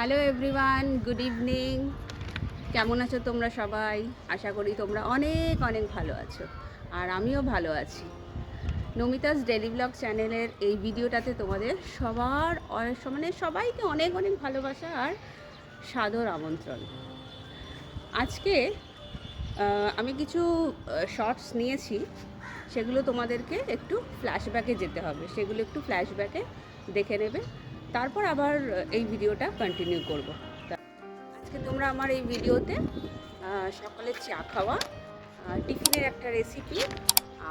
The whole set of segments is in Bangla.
Hello everyone, good evening. কেমন আছো তোমরা সবাই? আশা করি তোমরা অনেক অনেক ভালো আছো, আর আমিও ভালো আছি। নমিতাস ডেলি ব্লগ চ্যানেলের এই ভিডিওটাতে তোমাদের সবাইকে অনেক অনেক ভালোবাসা আর সাদর আমন্ত্রণ। আজকে আমি কিছু শর্টস নিয়েছি, সেগুলো তোমাদেরকে একটু ফ্ল্যাশব্যাকে যেতে হবে, সেগুলো একটু ফ্ল্যাশব্যাকে দেখে নেবে, তারপর আবার এই ভিডিওটা কন্টিনিউ করব। আজকে তোমরা আমার এই ভিডিওতে সকালে চা খাওয়া, টিফিনের একটা রেসিপি,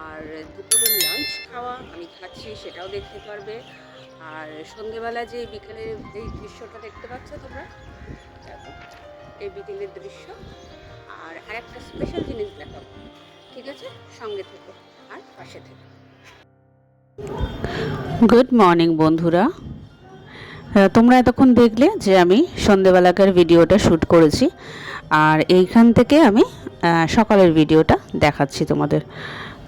আর দুপুরের লাঞ্চ খাওয়া আমি খাচ্ছি সেটাও দেখতে পারবে। আর সন্ধেবেলা যে বিকেলের এই দৃশ্যটা দেখতে পাচ্ছ তোমরা, দেখো এই বিকেলের দৃশ্য, আর একটা স্পেশাল জিনিস দেখাবো। ঠিক আছে, সঙ্গে থেকো আর পাশে থেকো। গুড মর্নিং বন্ধুরা, তোমরা এতক্ষণ দেখলে যে আমি সন্ধেবেলাকার ভিডিওটা শ্যুট করেছি, আর এইখান থেকে আমি সকালের ভিডিওটা দেখাচ্ছি তোমাদের।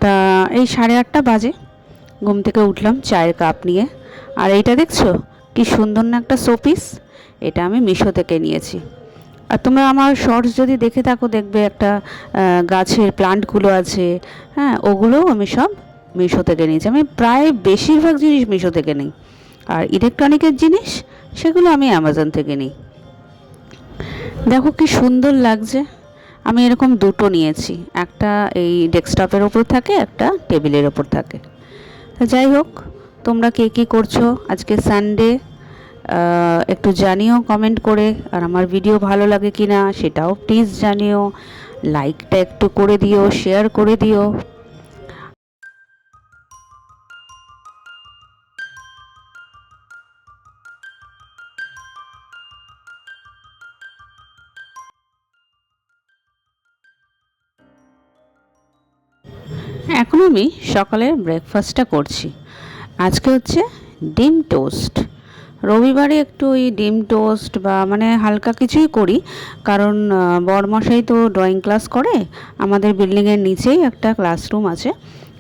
তা এই 8:30 বাজে ঘুম থেকে উঠলাম চায়ের কাপ নিয়ে। আর এইটা দেখছো কি সুন্দর না একটা শোপিস, এটা আমি মিশো থেকে নিয়েছি। আর তোমরা আমার শর্টস যদি দেখে থাকো দেখবে একটা গাছের প্লান্টগুলো আছে, হ্যাঁ, ওগুলোও আমি সব মিশো থেকে নিয়েছি। আমি প্রায় বেশিরভাগ জিনিস মিশো থেকে নিই, আর ইলেকট্রনিকের জিনিস সেগুলো আমি অ্যামাজন থেকে নিই। দেখো কি সুন্দর লাগছে। আমি এরকম দুটো নিয়েছি, একটা এই ডেস্কটপের ওপর থাকে, একটা টেবিলের ওপর থাকে। তা যাই হোক, তোমরা কে কী করছো আজকে সানডে একটু জানিও কমেন্ট করে। আর আমার ভিডিও ভালো লাগে কি না সেটাও প্লিজ জানিও, লাইকটা একটু করে দিও, শেয়ার করে দিও। এখন আমি সকালের ব্রেকফাস্টটা করছি। আজকে হচ্ছে ডিম টোস্ট। রবিবারে একটু ওই ডিম টোস্ট বা মানে হালকা কিছুই করি, কারণ বড়মশাই তো ড্রয়িং ক্লাস করে। আমাদের বিল্ডিংয়ের নিচেই একটা ক্লাসরুম আছে,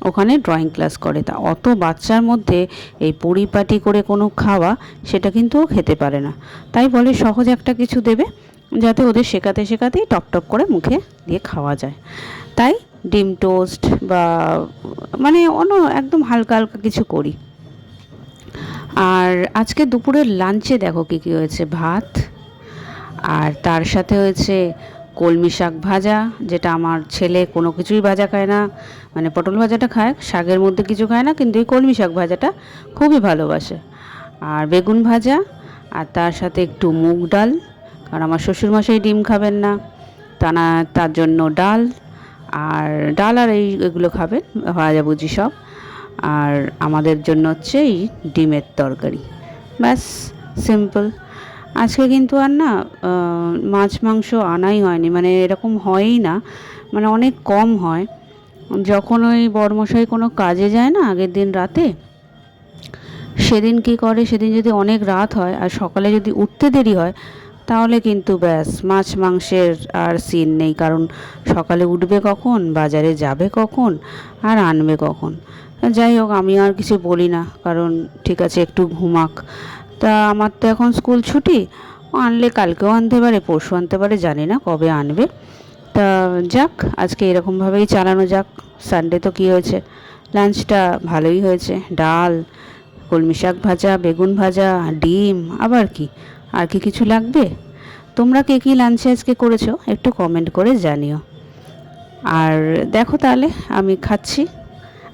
ওখানে ড্রয়িং ক্লাস করে। তা অত বাচ্চার মধ্যে এই পরিপাটি করে কোনো খাওয়া সেটা কিন্তু ও খেতে পারে না। তাই বলে সহজ একটা কিছু দেবে, যাতে ওদের শেখাতে শেখাতেই টপ টপ করে মুখে দিয়ে খাওয়া যায়। তাই ডিম টোস্ট বা মানে অন্য একদম হালকা হালকা কিছু করি। আর আজকে দুপুরের লাঞ্চে দেখো কী কী হয়েছে। ভাত, আর তার সাথে হয়েছে কলমি শাক ভাজা, যেটা আমার ছেলে কোনো কিছুই ভাজা খায় না। মানে পটল ভাজাটা খায়, শাকের মধ্যে কিছু খায় না, কিন্তু এই কলমি শাক ভাজাটা খুবই ভালোবাসে। আর বেগুন ভাজা, আর তার সাথে একটু মুগ ডাল, কারণ আমার শ্বশুরমশাই ডিম খাবেন না, তার জন্য ডাল। আর ডাল আর এগুলো খাবেন ভাজাভুজি সব। আর আমাদের জন্য হচ্ছে এই ডিমের তরকারি, ব্যাস, সিম্পল। আজকে কিন্তু আর না মাছ মাংস আনাই হয়নি, মানে এরকম হয়ই না, মানে অনেক কম হয়। যখন ওই বড়মশাই কোনো কাজে যায় না আগের দিন রাতে, সেদিন কি করে, সেদিন যদি অনেক রাত হয় আর সকালে যদি উঠতে দেরি হয়, তাহলে কিন্তু ব্যাস মাছ মাংসের আর সিন নেই। কারণ সকালে উঠবে কখন, বাজারে যাবে কখন, আর আনবে কখন। যাই হোক, আমি আর কিছু বলি না, কারণ ঠিক আছে একটু ঘুমাক। তা আমার তো এখন স্কুল ছুটি, ও আনলে কালকেও আনতে পারে, পরশু আনতে পারে, জানি না কবে আনবে। তা যাক, আজকে এরকমভাবেই চালানো যাক। সানডে তো কী হয়েছে, লাঞ্চটা ভালোই হয়েছে, ডাল, কলমি শাক ভাজা, বেগুন ভাজা, ডিম, আবার কি, আর কি কিছু লাগবে? তোমরা কে কী লাঞ্চে আজকে করেছো একটু কমেন্ট করে জানিও। আর দেখো তাহলে আমি খাচ্ছি,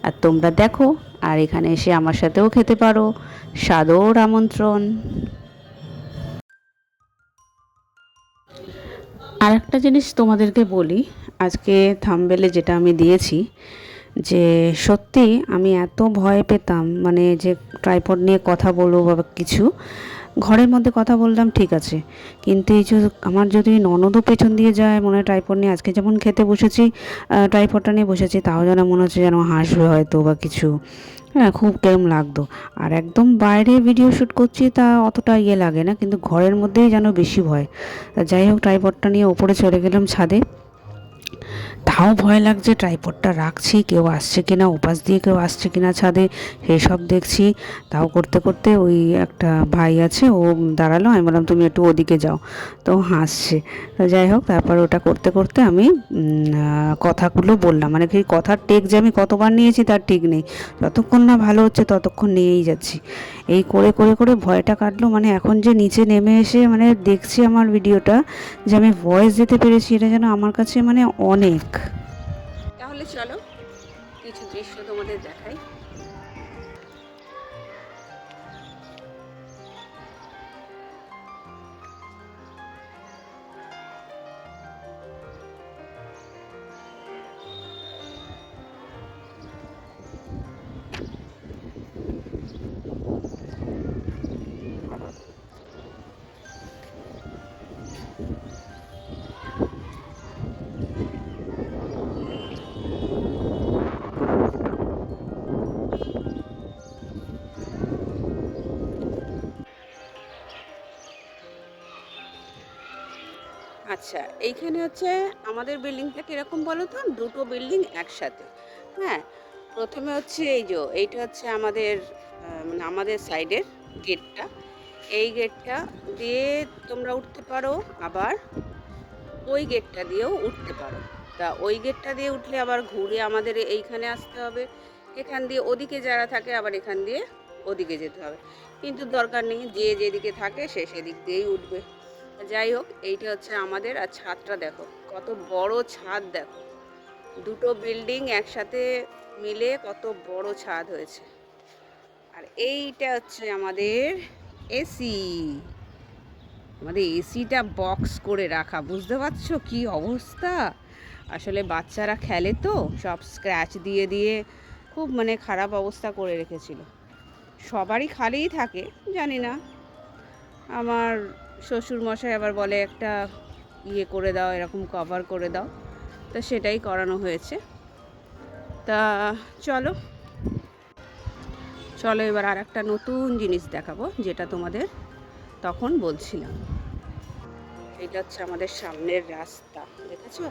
আর তোমরা দেখো, আর এখানে এসে আমার সাথেও খেতে পারো, সাদর আমন্ত্রণ। আর একটা জিনিস তোমাদেরকে বলি, আজকে থাম্বনেলে যেটা আমি দিয়েছি, যে সত্যি আমি এত ভয় পেতাম, মানে যে ট্রাইপড নিয়ে কথা বলবো বা কিছু, ঘরের মধ্যে কথা বললাম ঠিক আছে, কিন্তু এই যে আমার যদি ননদও পেছন দিয়ে যায় মনে হয় ট্রাইপড নিয়ে, আজকে যেমন খেতে বসেছি ট্রাইপডটা নিয়ে বসেছি, তাও যেন মনে হচ্ছে যেন হাসবে হয়তো বা কিছু, হ্যাঁ, খুব কেমন লাগতো। আর একদম বাইরে ভিডিও শ্যুট করছি তা অতটা ইয়ে লাগে না, কিন্তু ঘরের মধ্যেই যেন বেশি ভয়। তা যাই হোক, ট্রাইপডটা নিয়ে ওপরে চলে গেলাম ছাদে। তাও ভয় লাগছে, ট্রাইপডটা রাখছি, কেউ আসছে কিনা, উপাস দিয়ে কেউ আসছে কিনা ছাদে, সেই সব দেখছি। তাও করতে করতে ওই একটা ভাই আছে, ও দাঁড়ালো, আমি বললাম তুমি একটু ওদিকে যাও, তো হাসছে। তো যাই হোক, তারপর ওটা করতে করতে আমি কথাগুলো বললাম, মানে কি কথার টেক যে আমি কতবার নিয়েছি তার ঠিক নেই, যতক্ষণ না ভালো হচ্ছে ততক্ষণ নিয়েই যাচ্ছি। এই করে করে করে ভয়টা কাটলো। মানে এখন যে নিচে নেমে এসে মানে দেখছি আমার ভিডিওটা, যে আমি ভয়েস দিতে পেরেছি, এটা যেন আমার কাছে মানে অনেক। তাহলে চলো কিছু দৃশ্য তোমাদের দেখাই। আচ্ছা, এইখানে হচ্ছে আমাদের বিল্ডিংটা কিরকম বলো তো, দুটো বিল্ডিং একসাথে। হ্যাঁ, প্রথমে হচ্ছে এইটা হচ্ছে আমাদের মানে আমাদের সাইডের গেটটা। এই গেটটা দিয়ে তোমরা উঠতে পারো, আবার ওই গেটটা দিয়েও উঠতে পারো। তা ওই গেটটা দিয়ে উঠলে আবার ঘুরে আমাদের এইখানে আসতে হবে, এখান দিয়ে ওদিকে যারা থাকে আবার এখান দিয়ে ওদিকে যেতে হবে। কিন্তু দরকার নেই, যে যেদিকে থাকে সে সেদিক দিয়েই উঠবে। যাই হোক, এইটা হচ্ছে আমাদের। আর ছাদটা দেখো, কত বড় ছাদ দেখো, দুটো বিল্ডিং একসাথে মিলে কত বড় ছাদ হয়েছে। আর এইটা হচ্ছে আমাদের এসি। আমাদের এসিটা বক্স করে রাখা, বুঝতে পারছো কি অবস্থা। আসলে বাচ্চারা খেলে তো, সব স্ক্র্যাচ দিয়ে দিয়ে খুব মানে খারাপ অবস্থা করে রেখেছিল। সবারই খালিই থাকে, জানি না, আমার শ্বশুর মশাই আবার বলে একটা ইয়ে করে দাও, এরকম কভার করে দাও, তো সেটাই করানো হয়েছে। তা চলো চলো এবার আর একটা নতুন জিনিস দেখাবো, যেটা তোমাদের তখন বলছিলাম। এটা হচ্ছে আমাদের সামনের রাস্তা, দেখেছো?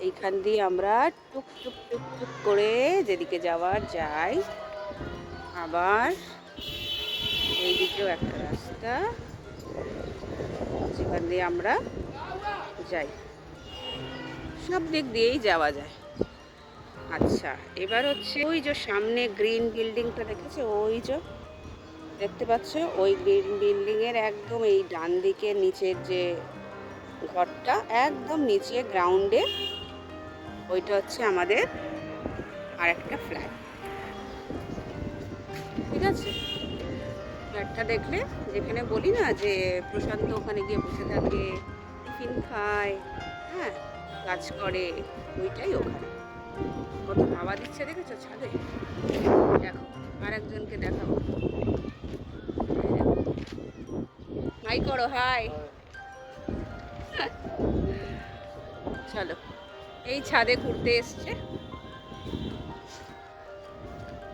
এইখান দিয়ে আমরা টুক টুক টুক টুক করে যেদিকে যাওয়ার যাই। আবার এইদিকেও একটা রাস্তা, যেখান দিয়ে আমরা যাই, সব দিক দিয়েই যাওয়া যায়। আচ্ছা, এবার হচ্ছে ওই যে সামনে গ্রিন বিল্ডিংটা দেখেছো, ওই যে দেখতে পাচ্ছ, ওই গ্রিন বিল্ডিংয়ের একদম এই ডান দিকে নিচের যে ঘরটা, একদম নিচে গ্রাউন্ডে, ওইটা হচ্ছে আমাদের আর একটা ফ্ল্যাট। ঠিক আছে, ফ্ল্যাটটা দেখলে, যেখানে বলি না যে প্রশান্ত ওখানে গিয়ে বসে থাকে, টিফিন খায়, হ্যাঁ, কাজ করে, ওইটাই ওখানে। কত হাওয়া দিচ্ছে দেখেছো ছাদে। দেখো, আর একজনকে দেখাবো, হাই করো, হাই। চলো, এই ছাদে ঘুরতে এসছে,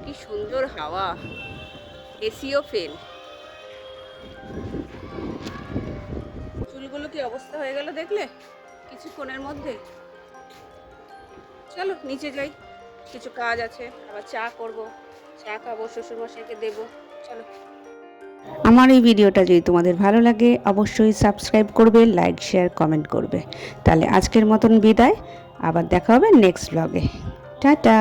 কি সুন্দর হাওয়া, এসিও ফেল। চুলগুলো কি অবস্থা হয়ে গেল দেখলে কিছুক্ষণের মধ্যে। চলো নিচে যাই, কিছু কাজ আছে, আবার চা করব, চা খাবো, শ্বশুরমশাইকে দেবো। চলো। আমার এই ভিডিওটা যদি তোমাদের ভালো লাগে অবশ্যই সাবস্ক্রাইব করবে, লাইক শেয়ার কমেন্ট করবে। তাহলে আজকের মতন বিদায়, আবার দেখা হবে নেক্সট ব্লগে। টাটা।